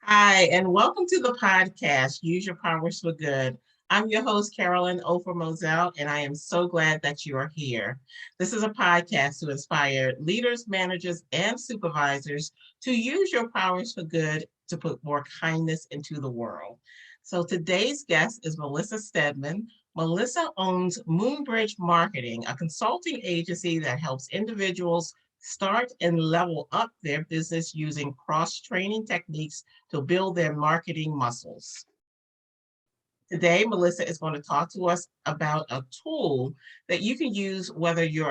Hi, and welcome to the podcast, Use Your Powers for Good. I'm your host, Carolyn Ofer Moselle, and I am so glad that you are here. This is a podcast to inspire leaders, managers, and supervisors to use your powers for good to put more kindness into the world. So today's guest is Melissa Steadman. Melissa owns Moonbridge Marketing, a consulting agency that helps individuals start and level up their business using cross-training techniques to build their marketing muscles. Today, Melissa is going to talk to us about a tool that you can use whether you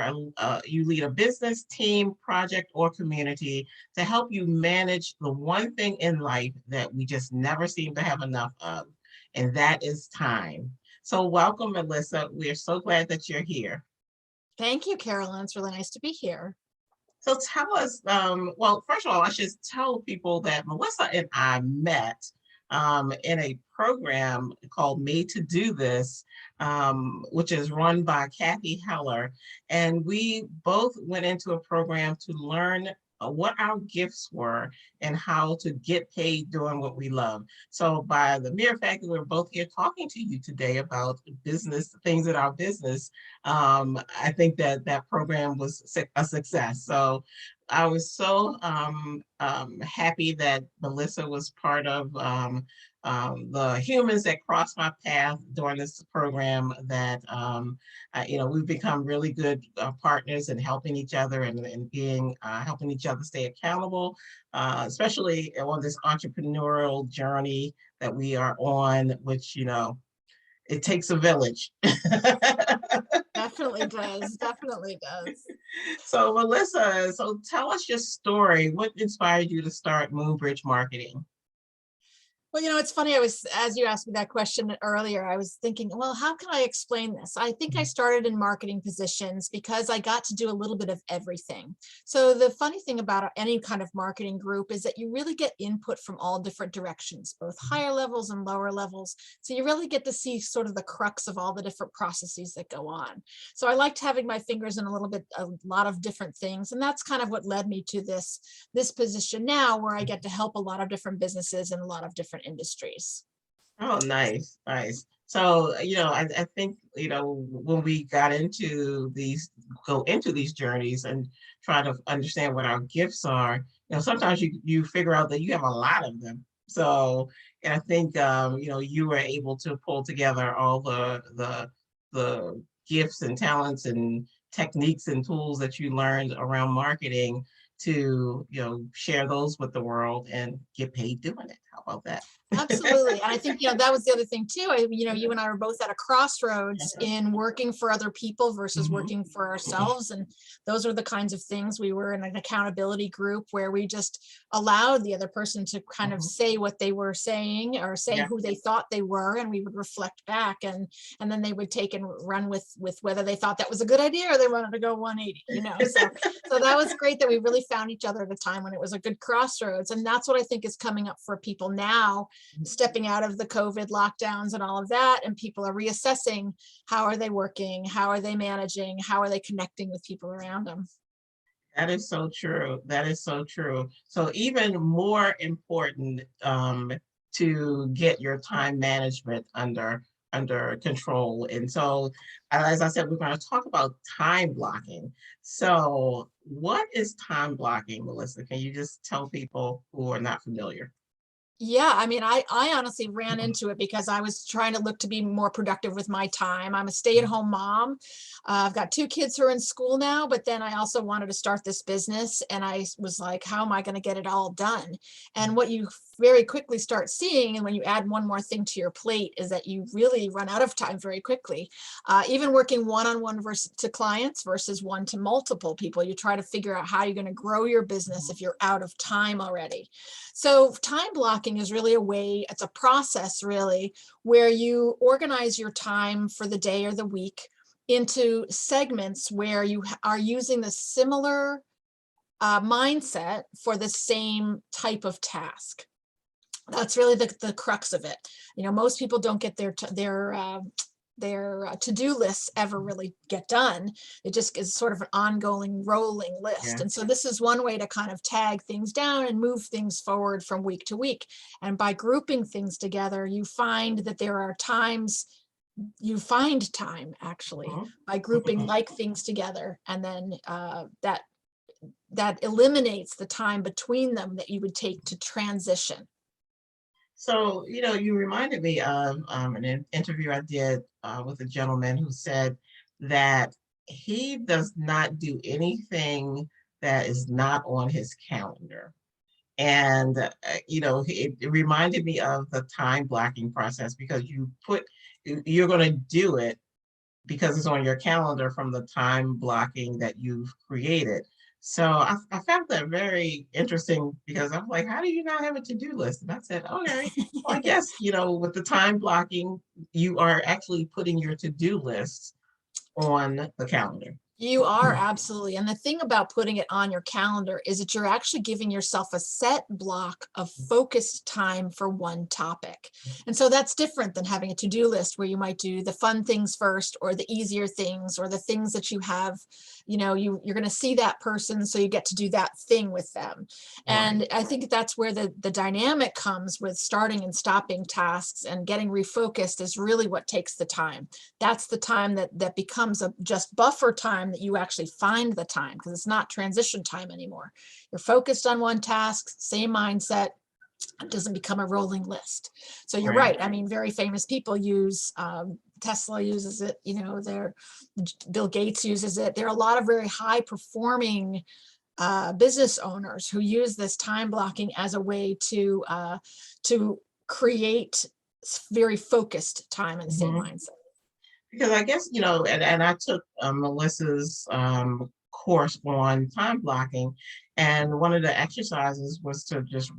lead a business, team, project, or community to help you manage the one thing in life that we just never seem to have enough of, and that is time. So welcome, Melissa. We're so glad that you're here. Thank you, Carolyn. It's really nice to be here. So tell us, well, first of all, I should tell people that Melissa and I met in a program called Made to Do This, which is run by Kathy Heller. And we both went into a program to learn what our gifts were and how to get paid doing what we love. So by the mere fact that we're both here talking to you today about business, things in our business, I think that that program was a success. So I was so happy that Melissa was part of the humans that crossed my path during this program that, we've become really good partners in helping each other and being helping each other stay accountable, especially on this entrepreneurial journey that we are on, which, it takes a village. Definitely does. Definitely does. So Melissa, so tell us your story. What inspired you to start Moonbridge Marketing? Well, it's funny. As you asked me that question earlier, I was thinking, well, how can I explain this? I think I started in marketing positions because I got to do a little bit of everything. So the funny thing about any kind of marketing group is that you really get input from all different directions, both higher levels and lower levels. So you really get to see sort of the crux of all the different processes that go on. So I liked having my fingers in a lot of different things. And that's kind of what led me to this position now, where I get to help a lot of different businesses in a lot of different industries. Oh, nice, nice. So, I think, when we go into these journeys and try to understand what our gifts are, sometimes you figure out that you have a lot of them. So, and I think, you were able to pull together all the gifts and talents and techniques and tools that you learned around marketing to, share those with the world and get paid doing it. How about that? Absolutely. And I think, that was the other thing too. You and I were both at a crossroads in working for other people versus Mhm. working for ourselves. And those are the kinds of things. We were in an accountability group where we just allowed the other person to kind of Mhm. say what they were saying or say Yeah. who they thought they were. And we would reflect back and then they would take and run with whether they thought that was a good idea or they wanted to go 180, so that was great that we really found each other at a time when it was a good crossroads. And that's what I think is coming up for people now, stepping out of the COVID lockdowns and all of that, and people are reassessing how are they working, how are they managing, how are they connecting with people around them. That is so true. That is so true. So even more important to get your time management under control. And so, as I said, we're going to talk about time blocking. So, what is time blocking, Melissa? Can you just tell people who are not familiar? Yeah, I mean, I honestly ran into it because I was trying to look to be more productive with my time. I'm a stay-at-home mom. I've got two kids who are in school now, but then I also wanted to start this business, and I was like, how am I going to get it all done? And what you very quickly start seeing, and when you add one more thing to your plate, is that you really run out of time very quickly. Even working one-on-one versus to clients versus one to multiple people, you try to figure out how you're going to grow your business if you're out of time already. So time blocking is really it's a process really, where you organize your time for the day or the week into segments where you are using the similar mindset for the same type of task. That's really the crux of it. Most people don't get their to-do lists ever really get done. It just is sort of an ongoing rolling list. Yeah. And so this is one way to kind of tag things down and move things forward from week to week. And by grouping things together, you find that there are times you find time actually Mhm. by grouping like things together. And then that eliminates the time between them that you would take to transition. So, you reminded me of an interview I did with a gentleman who said that he does not do anything that is not on his calendar. And, it reminded me of the time blocking process because you're going to do it because it's on your calendar from the time blocking that you've created. So I found that very interesting because I'm like, how do you not have a to-do list? And I said, okay, well, I guess, with the time blocking, you are actually putting your to-do list on the calendar. You are absolutely. And the thing about putting it on your calendar is that you're actually giving yourself a set block of focused time for one topic. And so that's different than having a to-do list where you might do the fun things first or the easier things or the things that you have, you're going to see that person, so you get to do that thing with them. Right. And I think that's where the dynamic comes with starting and stopping tasks and getting refocused is really what takes the time. That's the time that becomes a just buffer time that you actually find the time because it's not transition time anymore. You're focused on one task, same mindset. It doesn't become a rolling list. So you're Right. right. I mean, very famous people use Tesla uses it. Bill Gates uses it. There are a lot of very high performing business owners who use this time blocking as a way to create very focused time in the same Mhm. mindset. Because I guess, and I took Melissa's course on time blocking, and one of the exercises was to just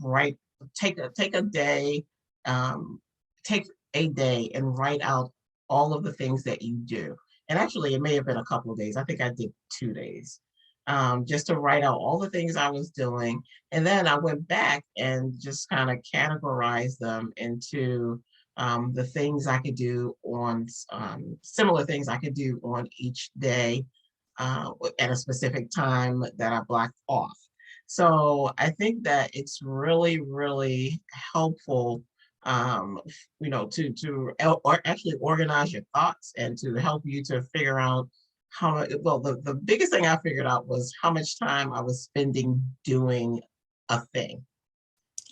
take a day, um, take a day and write out all of the things that you do. And actually, it may have been a couple of days. I think I did 2 days, just to write out all the things I was doing. And then I went back and just kind of categorized them into the things I could do on similar things I could do on each day at a specific time that I blocked off. So I think that it's really, really helpful, or actually organize your thoughts and to help you to figure out well, the biggest thing I figured out was how much time I was spending doing a thing.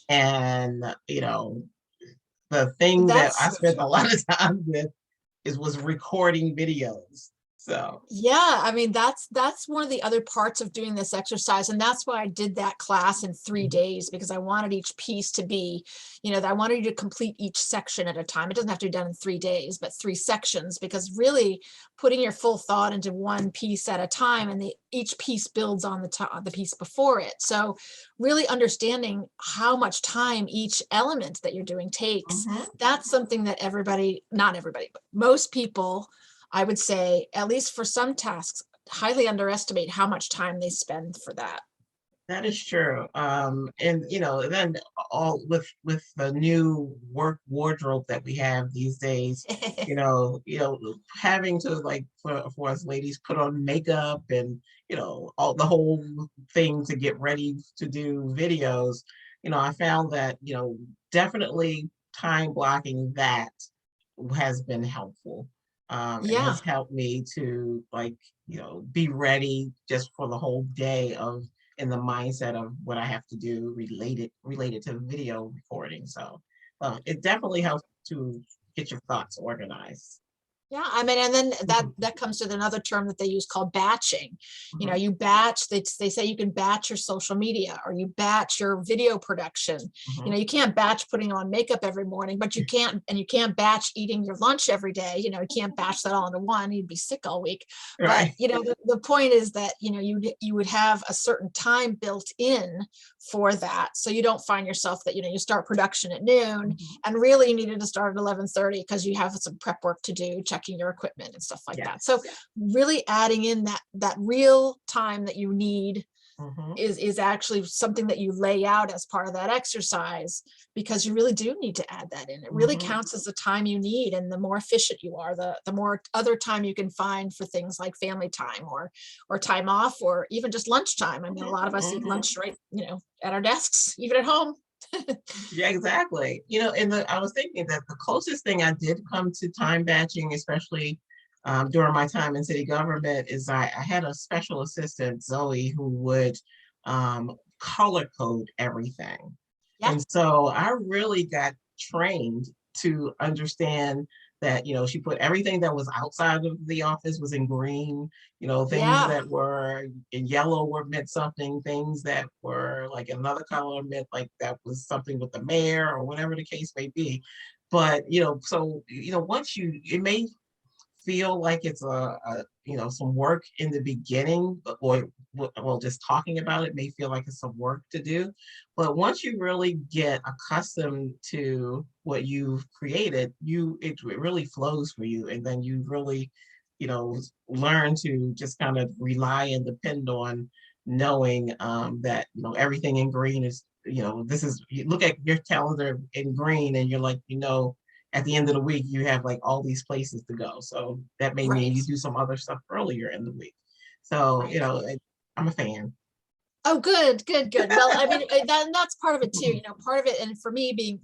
And, the thing that I That's spent a lot of time with was recording videos. So, Yeah, I mean, that's one of the other parts of doing this exercise. And that's why I did that class in 3 days, because I wanted each piece to be, I wanted you to complete each section at a time. It doesn't have to be done in 3 days, but 3 sections, because really putting your full thought into one piece at a time, and each piece builds on the piece before it. So really understanding how much time each element that you're doing takes, mhm. that's something that not everybody, but most people, I would say, at least for some tasks, highly underestimate how much time they spend for that. That is true. And then all with the new work wardrobe that we have these days, having to like for us ladies put on makeup and all the whole thing to get ready to do videos. I found that definitely time blocking that has been helpful. And Yeah. has helped me to like be ready just for the whole day of in the mindset of what I have to do related to video recording. So it definitely helps to get your thoughts organized. Yeah, I mean, and then that Mhm, that comes with another term that they use called batching. mhm, You batch. They say you can batch your social media or you batch your video production. mhm. You can't batch putting on makeup every morning, but you can't batch eating your lunch every day. You can't batch that all into one. You'd be sick all week. But Right. the point is that you would have a certain time built in for that, so you don't find yourself that you start production at noon Mhm. and really you needed to start at 11:30 because you have some prep work to do, checking your equipment and stuff like that. So Yes. really adding in that real time that you need Mhm. is actually something that you lay out as part of that exercise, because you really do need to add that in. It really Mhm. counts as the time you need, and the more efficient you are, the more other time you can find for things like family time or time off or even just lunchtime. I mean, a Mhm. lot of us eat Mhm. lunch right, at our desks, even at home. Yeah, exactly. And I was thinking that the closest thing I did come to time batching, especially during my time in city government, is I had a special assistant, Zoe, who would color code everything. Yeah, And so I really got trained to understand that, she put everything that was outside of the office was in green, things yeah, that were in yellow were meant something, things that were like another color meant like that was something with the mayor or whatever the case may be. But, so, once it may feel like it's some work in the beginning, or well, just talking about it may feel like it's some work to do, but once you really get accustomed to what you've created, it really flows for you, and then you really learn to just kind of rely and depend on knowing that everything in green is, this is, you look at your calendar in green and you're like, at the end of the week, you have like all these places to go. So that may mean right, you do some other stuff earlier in the week. So, right. I'm a fan. Oh, good, good, good. Well, I mean, that's part of it too. Part of it, and for me, being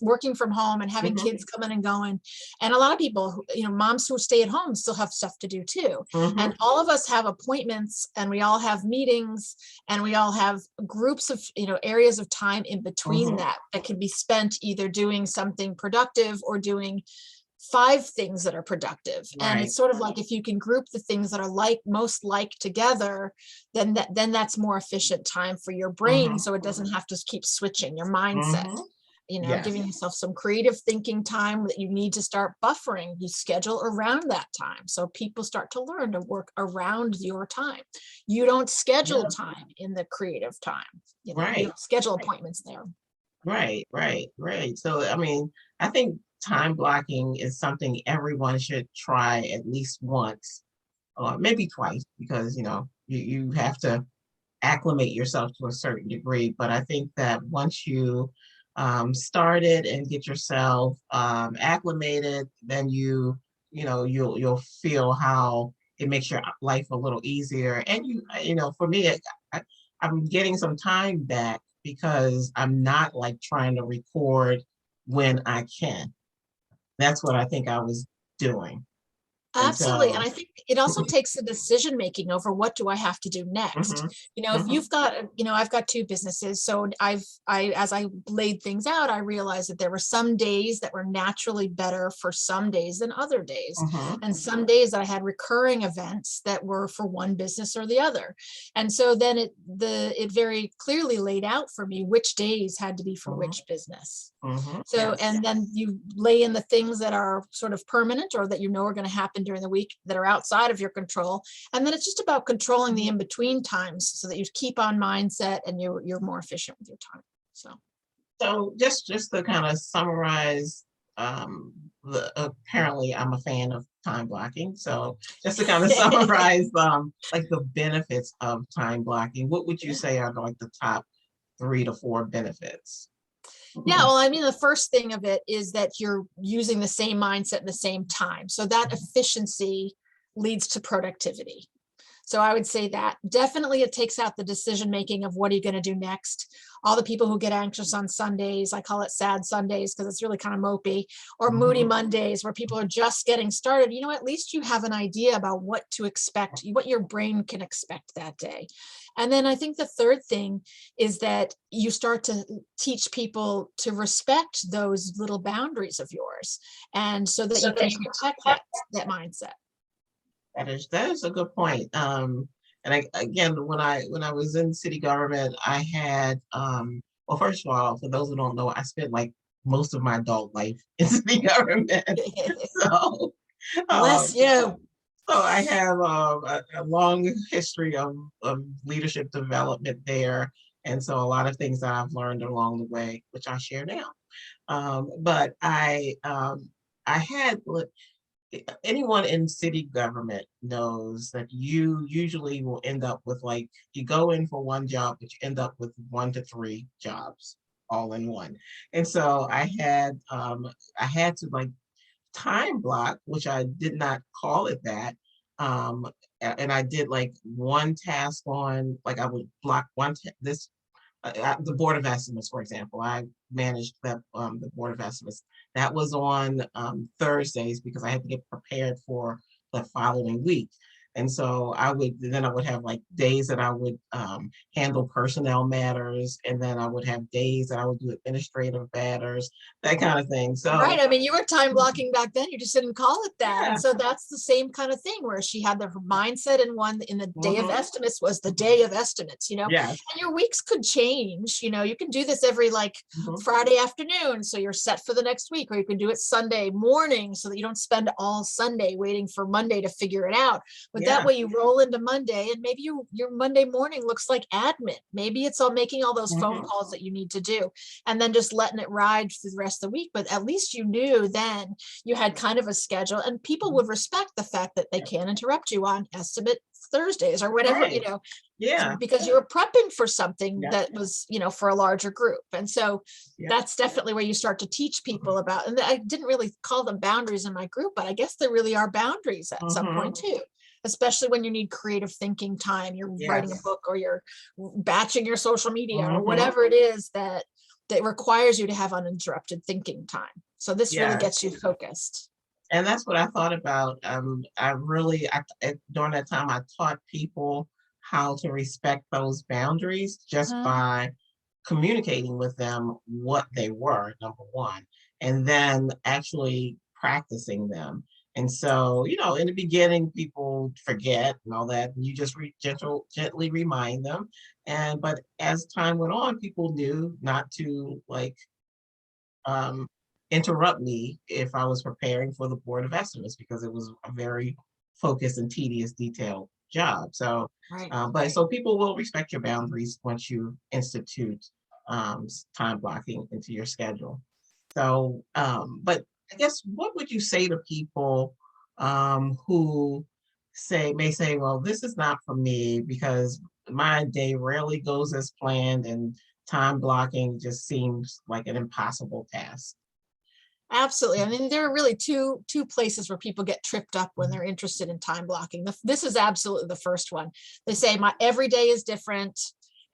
working from home and having Mhm, kids coming and going, and a lot of people, moms who stay at home still have stuff to do too. mhm, And all of us have appointments, and we all have meetings, and we all have groups of areas of time in between mhm. that can be spent either doing something productive or doing five things that are productive. And Right. it's sort of like, if you can group the things that are most like together, then that's more efficient time for your brain, Mhm, so it doesn't have to keep switching your mindset. mhm. Giving Yes. yourself some creative thinking time that you need to start buffering. You schedule around that time, so people start to learn to work around your time. You don't schedule Yeah. time in the creative time. You Right. don't schedule appointments there. Right. Right. Right. So, I mean, I think time blocking is something everyone should try at least once, or maybe twice, because, you have to acclimate yourself to a certain degree. But I think that once you start it and get yourself acclimated, then you'll feel how it makes your life a little easier. And for me, I, I'm getting some time back because I'm not like trying to record when I can. That's what I think I was doing. And Absolutely. And so, I think it also takes the decision making over what do I have to do next. mhm, If mhm, you've got, I've got two businesses. So as I laid things out, I realized that there were some days that were naturally better for some days than other days. mhm, And some days that I had recurring events that were for one business or the other. And so then it very clearly laid out for me which days had to be for mhm, which business. mhm. So, Yes. and then you lay in the things that are sort of permanent or that are going to happen during the week that are outside of your control. And then it's just about controlling the Mhm. in-between times so that you keep on mindset and you're more efficient with your time. So So just to kind of summarize, apparently I'm a fan of time blocking. So just to kind of summarize, like the benefits of time blocking, what would you say are like the top 3 to 4 benefits? yeah, Mhm, well, I mean, the first thing of it is that you're using the same mindset at the same time. So that mhm, efficiency leads to productivity. So I would say that definitely it takes out the decision making of what are you going to do next. All the people who get anxious on Sundays, I call it sad Sundays because it's really kind of mopey, or moody mhm, Mondays where people are just getting started. At least you have an idea about what to expect, what your brain can expect that day. And then I think the third thing is that you start to teach people to respect those little boundaries of yours, and so that you can protect that mindset. that is a good point. And again, when I was in city government, I had well, first of all, for those who don't know, I spent like most of my adult life in city government. So Bless um, you. so I have a long history of leadership development there. And so a lot of things that I've learned along the way, which I share now. But I had anyone in city government knows that you usually will end up with, like, you go in for one job, but you end up with 1 to 3 jobs all in one. And so I had to, like, time block, which I did not call it that. And I did like one task on, like, I would block this the Board of Estimates, for example. I managed the Board of Estimates. That was on Thursdays because I had to get prepared for the following week. And so I would have like days that I would handle personnel matters, and then I would have days that I would do administrative matters, that kind of thing. Right. So I mean, you were time blocking back then. You just didn't call it that. yeah, And so that's the same kind of thing where she had the mindset in one in the day of hmm, estimates was the day of estimates, yes, and your weeks could change. You can do this every like hmm, Friday afternoon. So you're set for the next week, or you can do it Sunday morning so that you don't spend all Sunday waiting for Monday to figure it out. But that yeah, way you roll into Monday and maybe your Monday morning looks like admin. Maybe it's all making all those phone hmm, calls that you need to do and then just letting it ride through the rest of the week. But at least you knew then you had kind of a schedule and people would respect the fact that they can't interrupt you on estimate Thursdays or whatever, right, yeah, because you were prepping for something yeah, that was, for a larger group. And so yeah, that's definitely where you start to teach people about, and I didn't really call them boundaries in my group, but I guess there really are boundaries at some point hmm, too, especially when you need creative thinking time, you're writing a yes, book or you're batching your social media or hmm, whatever it is that requires you to have uninterrupted thinking time. So this really gets yes. you focused. And that's what I thought about. During that time, I taught people how to respect those boundaries just Mhm. by communicating with them what they were, number one, and then actually practicing them. And so, in the beginning, people forget and all that, and you just gently remind them. But as time went on, people knew not to, like, um, interrupt me if I was preparing for the Board of Estimates because it was a very focused and tedious, detailed job. So, Right. but people will respect your boundaries once you institute time blocking into your schedule. So, but I guess what would you say to people who may say, well, this is not for me because my day rarely goes as planned and time blocking just seems like an impossible task. Absolutely. I mean, there are really two places where people get tripped up when they're interested in time blocking. This is absolutely the first one. They say my every day is different.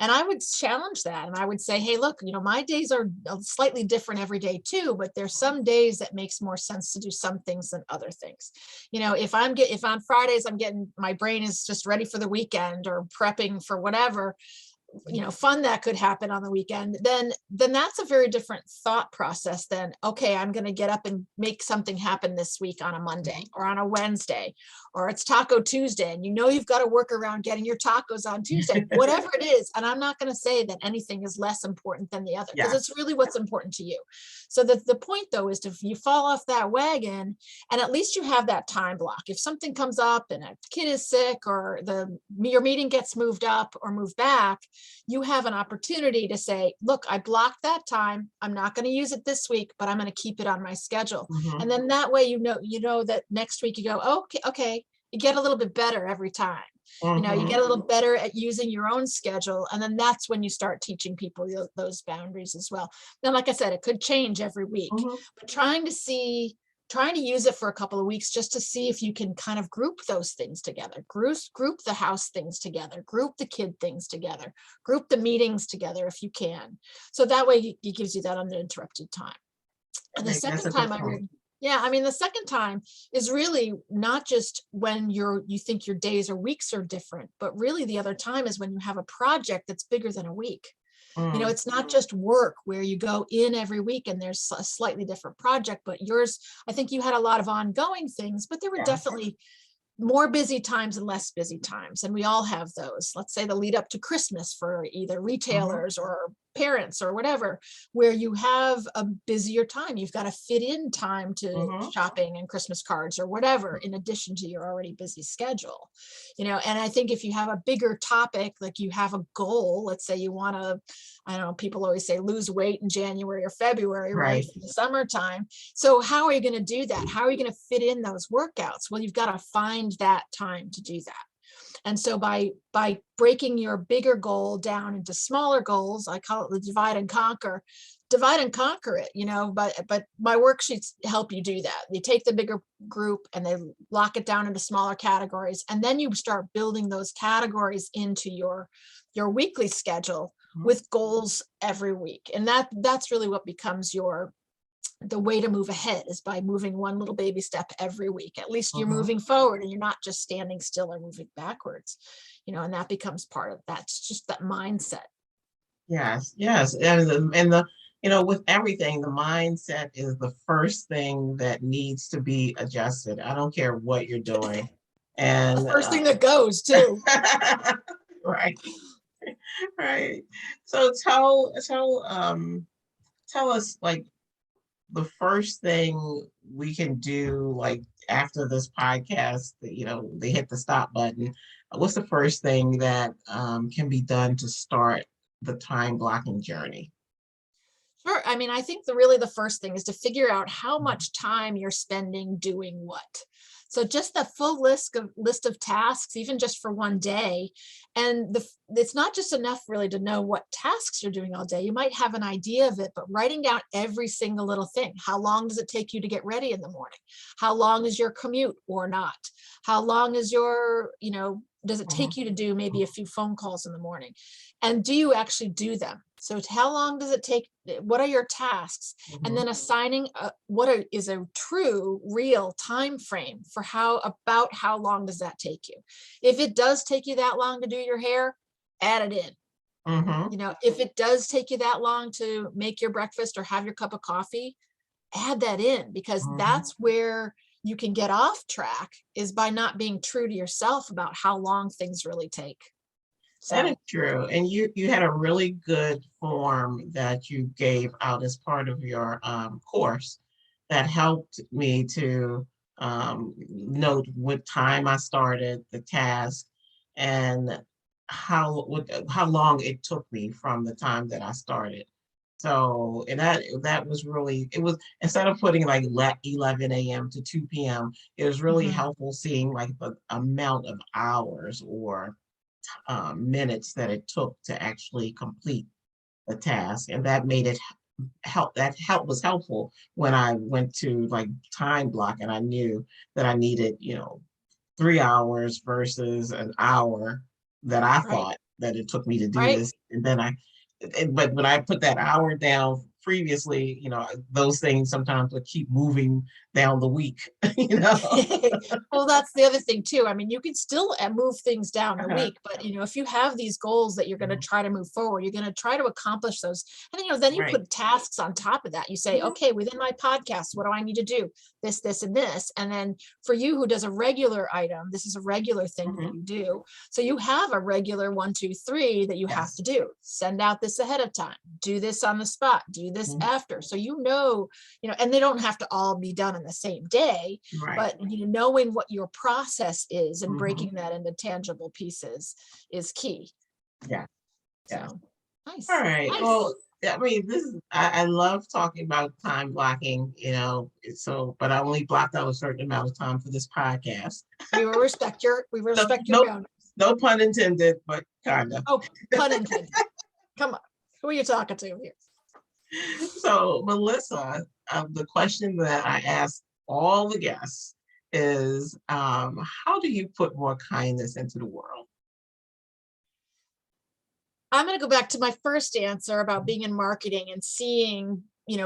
And I would challenge that. And I would say, hey, look, my days are slightly different every day too, but there's some days that makes more sense to do some things than other things. If on Fridays I'm getting my brain is just ready for the weekend or prepping for whatever, fun that could happen on the weekend, then that's a very different thought process than, okay, I'm going to get up and make something happen this week on a Monday or on a Wednesday, or it's Taco Tuesday and you've got to work around getting your tacos on Tuesday, whatever it is. And I'm not going to say that anything is less important than the other because Yes. it's really what's important to you. So the point though is if you fall off that wagon and at least you have that time block. If something comes up and a kid is sick or your meeting gets moved up or moved back, you have an opportunity to say, look, I blocked that time. I'm not going to use it this week, but I'm going to keep it on my schedule. Hmm. And then that way, that next week you go, okay, you get a little bit better every time. You Hmm. get a little better at using your own schedule. And then that's when you start teaching people those boundaries as well. Now, like I said, it could change every week, Hmm. but trying to use it for a couple of weeks just to see if you can kind of group those things together, group the house things together, group the kid things together, group the meetings together if you can. So that way it gives you that uninterrupted time. And the That's second a good time point. yeah, I mean, the second time is really not just when you think your days or weeks are different, but really the other time is when you have a project that's bigger than a week. Mm, It's not just work where you go in every week and there's a slightly different project, but yours, I think you had a lot of ongoing things, but there were yes. definitely more busy times and less busy times. And we all have those. Let's say the lead up to Christmas for either Hmm. retailers or parents or whatever, where you have a busier time. You've got to fit in time to Mhm. shopping and Christmas cards or whatever, in addition to your already busy schedule. And I think if you have a bigger topic, like you have a goal, let's say you want to, I don't know, people always say lose weight in January or February, right? Right. For the summertime. So how are you going to do that? How are you going to fit in those workouts? Well, you've got to find that time to do that. And so by breaking your bigger goal down into smaller goals, I call it the divide and conquer it, but my worksheets help you do that. You take the bigger group and they lock it down into smaller categories. And then you start building those categories into your weekly schedule Mhm. with goals every week. And that's really what becomes the way to move ahead, is by moving one little baby step every week. At least you're Mhm. moving forward and you're not just standing still or moving backwards, and that becomes part of that. It's just that mindset. Yes, yes. With everything, the mindset is the first thing that needs to be adjusted. I don't care what you're doing. The And first thing that goes too. right, right. So tell us, like, the first thing we can do, like, after this podcast, they hit the stop button. What's the first thing that can be done to start the time blocking journey? Sure. I mean, I think really the first thing is to figure out how much time you're spending doing what. So just the full list of tasks, even just for one day. And it's not just enough really to know what tasks you're doing all day. You might have an idea of it, but writing down every single little thing. How long does it take you to get ready in the morning? How long is your commute or not? How long is does it Mhm. take you to do maybe a few phone calls in the morning? And do you actually do them? So how long does it take? What are your tasks? And Mhm. then assigning is a true, real time frame for how long does that take you? If it does take you that long to do your hair, add it in. Mhm. If it does take you that long to make your breakfast or have your cup of coffee, add that in, because Mhm. that's where you can get off track, is by not being true to yourself about how long things really take. That is So true. And you had a really good form that you gave out as part of your course that helped me to note what time I started the task, and how long it took me from the time that I started. So, and that was really, it was, instead of putting like 11 a.m. to 2 p.m., it was really mhm, helpful seeing like the amount of hours or minutes that it took to actually complete the task. And that made it help was helpful when I went to like time block and I knew that I needed, 3 hours versus an hour that I right, thought that it took me to do right. this. And then but when I put that hour down previously, those things sometimes would keep moving down the week, you know. Well, that's the other thing too. I mean, you can still move things down the Uh-huh. week, but if you have these goals that you're going to Mhm. try to move forward, you're going to try to accomplish those. And then you Right. put tasks on top of that. You say, Mhm. okay, within my podcast, what do I need to do? This, and this. And then for you who does a regular item, this is a regular thing that Mhm. you do. So you have a regular 1, 2, 3 that you have to Yes. do. Send out this ahead of time. Do this on the spot. Do this Mhm. after. So and they don't have to all be done in the same day, Right. but knowing what your process is and Mhm. breaking that into tangible pieces is key. Yeah. Yes. So All nice, right. nice. Well, I mean, I love talking about time blocking, but I only blocked out a certain amount of time for this podcast. We will No, respect your no, boundaries. no pun intended, but kind of. Oh, pun intended. Come on, who are you talking to here? So, Melissa, the question that I ask all the guests is, how do you put more kindness into the world? I'm going to go back to my first answer about being in marketing and seeing,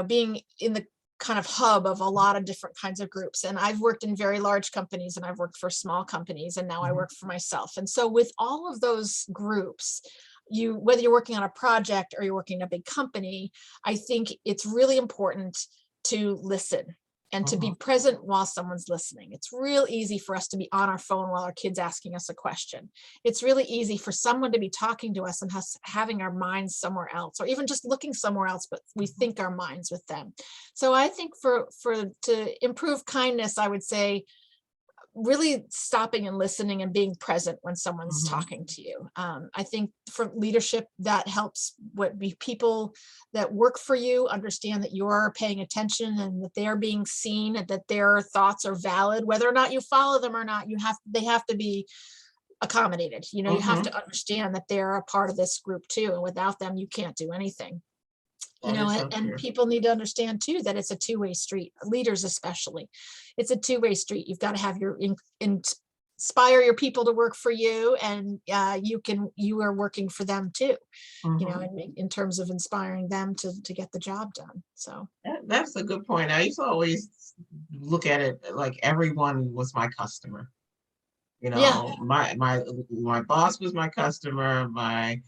being in the kind of hub of a lot of different kinds of groups. And I've worked in very large companies and I've worked for small companies, and now I Mhm. work for myself. And so with all of those groups, whether you're working on a project or you're working in a big company, I think it's really important to listen and to be present while someone's listening. It's real easy for us to be on our phone while our kid's asking us a question. It's really easy for someone to be talking to us and us having our minds somewhere else, or even just looking somewhere else, but we think our minds with them. So I think to improve kindness, I would say really stopping and listening and being present when someone's talking to you. I think for leadership, that helps people that work for you understand that you're paying attention and that they're being seen and that their thoughts are valid, whether or not you follow them or not. They have to be accommodated. You have to understand that they're a part of this group too. And without them, you can't do anything. That is so And true. people need to understand too that it's a two-way street, leaders especially. It's a two-way street. You've got to have inspire your people to work for you, and you are working for them too, in terms of inspiring them to get the job done. So That's a good point. I used to always look at it like everyone was my customer. yeah, My boss was my customer, my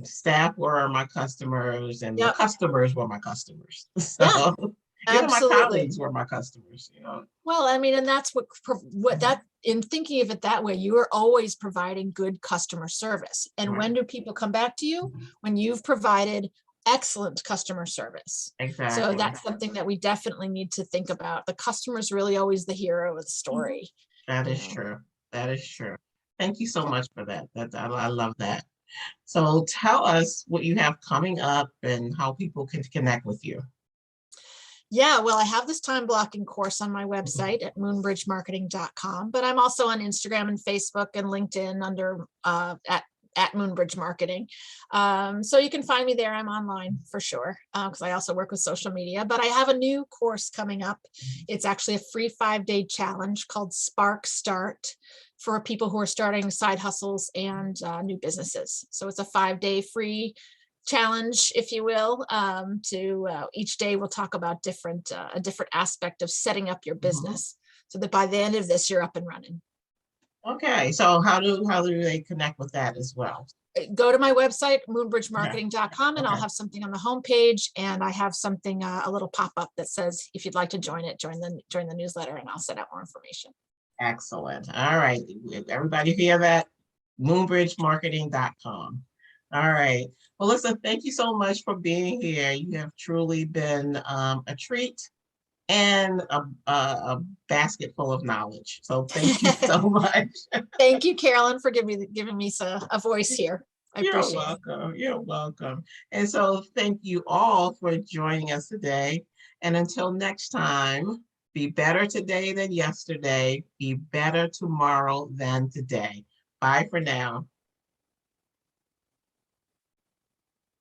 staff were my customers, and the yeah, customers were my customers. yeah, So even my absolutely. colleagues were my customers. Well, I mean, and that's what that in thinking of it that way, you are always providing good customer service. And when Right. do people come back to you? When you've provided excellent customer service. So Exactly. that's something that we definitely need to think about. The customer is really always the hero of the story. That You is know. true. That is true. Thank you so much for that. I love that. So tell us what you have coming up and how people can connect with you. Yeah, well, I have this time blocking course on my website at moonbridgemarketing.com, but I'm also on Instagram and Facebook and LinkedIn under at Moonbridge Marketing. So you can find me there. I'm online for sure, because I also work with social media. But I have a new course coming up. It's actually a free 5-day challenge called Spark Start for people who are starting side hustles and new businesses. So it's a 5-day free challenge, if you will. Each day we'll talk about a different aspect of setting up your business, so that by the end of this, you're up and running. Okay, so how do they connect with that as well? Go to my website, moonbridgemarketing.com, and I'll Okay. have something on the homepage, and I have something, a little pop-up that says, if you'd like to join the newsletter, and I'll send out more information. Excellent. All right. Everybody hear that? Moonbridgemarketing.com. All right. Well, listen, thank you so much for being here. You have truly been a treat and a basket full of knowledge. So thank you so much. Thank you, Carolyn, for giving me a voice here. I You're appreciate it. welcome. You're welcome. And so thank you all for joining us today. And until next time, be better today than yesterday. Be better tomorrow than today. Bye for now.